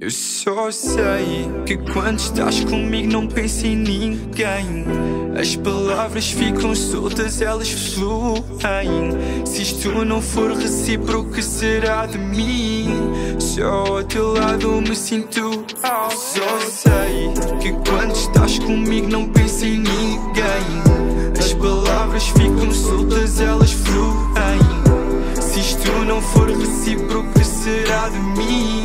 Eu só sei que quando estás comigo não penso em ninguém. As palavras ficam soltas, elas fluem. Se isto não for recíproco, que será de mim? Só ao teu lado me sinto algo. Só sei que quando estás comigo não penso em ninguém. As palavras ficam soltas, elas fluem. Se isto não for recíproco, que será de mim?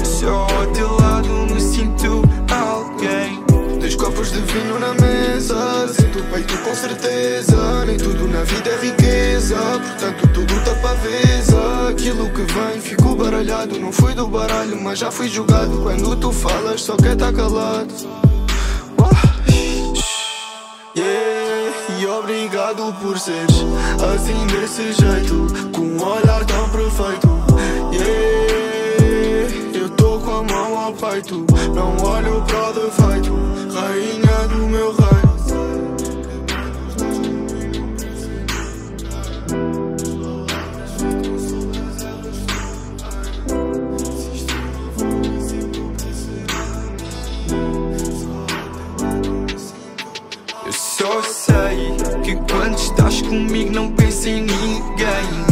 Só ao teu lado me sinto alguém. 2 copos de vinho na mesa, sinto o peito com certeza. Nem tudo na vida é riqueza, portanto tudo tá pra veza. Aquilo que vem, fico baralhado. Não fui do baralho, mas já fui julgado. Quando tu falas, só quer tá calado. Yeah, e obrigado por seres assim desse jeito, com um olhar tão perfeito. Yeah, eu tô com a mão ao peito, não olho para o defeito, rainha do meu reino. Eu só sei que quando estás comigo não penso em ninguém.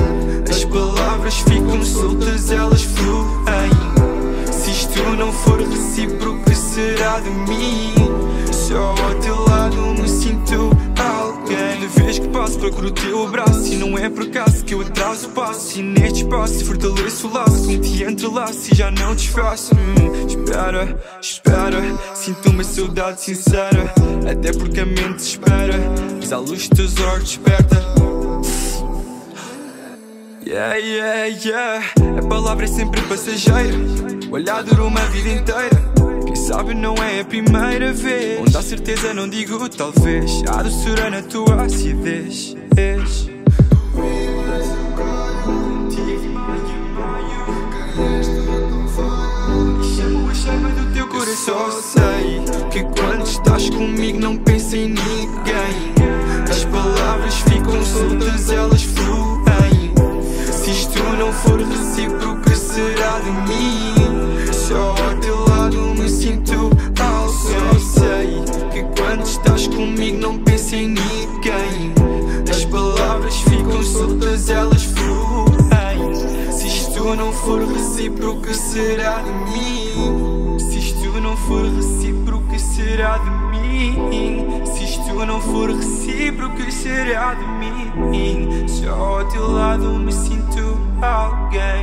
As palavras ficam soltas, elas fluem. Se isto não for recíproco, que será de mim? Só ao teu lado me sinto alguém. Cada vez que passo procuro o teu abraço, e não é por acaso que eu atraso o passo. E neste espaço fortaleço o laço, como te entrelaço e já não desfaço. Espera, espera, sinto uma saudade sincera. Até porque a mente espera, mas a luz dos teus olhos desperta. Yeah, yeah, yeah. A palavra é sempre passageira, o olhar dura uma vida inteira. Quem sabe não é a primeira vez. Onde há certeza não digo talvez. Há doçura na tua acidez. Eu só sei que quando estás comigo não penso em ninguém. As palavras ficam soltas, elas fluem. Se isto não for recíproco, que será de mim? Só ao teu lado me sinto alguém. Só sei que quando estás comigo não penso em ninguém. As palavras ficam soltas, elas fluem. Se isto não for recíproco, que será de mim? Se isto não for recíproco, que será de mim? Se isto não for recíproco, que será de mim? Só ao teu lado me sinto alguém.